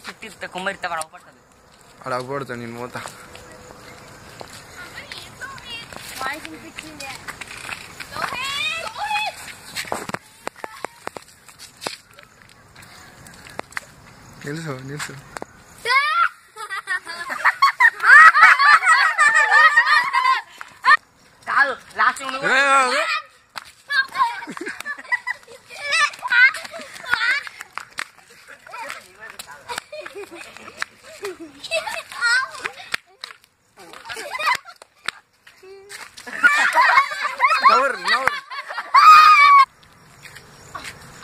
చెట్టు కుమ్మరిస్తా అవపడుతుంది అక్కడ అవపడుతా నేను పోతా నిలుసు నిలుసు కాదు లాస్ట్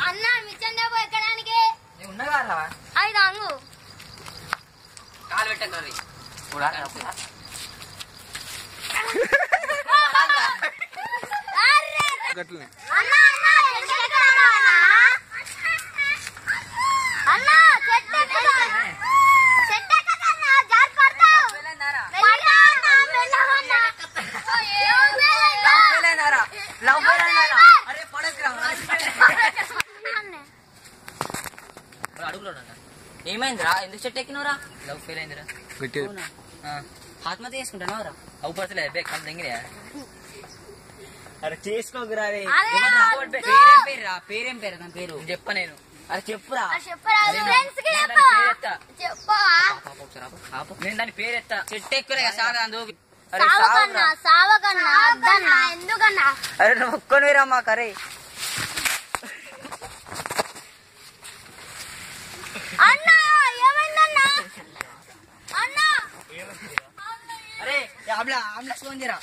అన్న మిచ్చండే ఎక్కడానికి ఉన్నదా అది అంగు కాలు పెట్టకరి గట్లనే ఏమైందిరా ఎందుకు చెట్టు ఎక్కినవరా లవ్ ఫెయిల్ అయిందిరా ఆత్మహత్య చేసుకుంటాను రా అవు పడతలే బే కళ్ళు దగ్గర అరే చేసుకోకురా పేరేం పేరేం పేరు నా పేరు చెప్ప నేను అరే చెప్పురా నేను దాని పేరు ఎత్తా చెట్టు ఎక్కురే సాగా అరే నువ్వు ఒక్కనిరా మాకు అరే అరే ఆమ్లా సోందిరా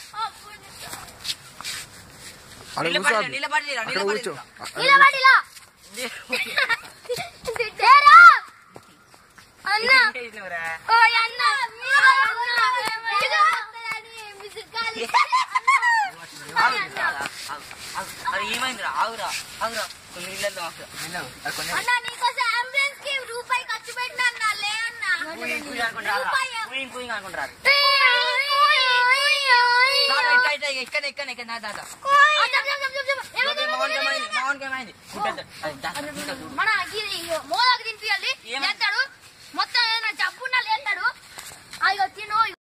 నిలబడిరా అరే ఏమైందిరా ఆగురా ఆగురా కొన్ని నీళ్ళతో రూపాయి ఖర్చు పెట్టినా అనుకుంటారు ఇక్కడ నా దాదా మన మోదకు తినిపించాలి మొత్తం ఏదైనా జబ్బున్నా లేస్తాడు అయ్యో తిను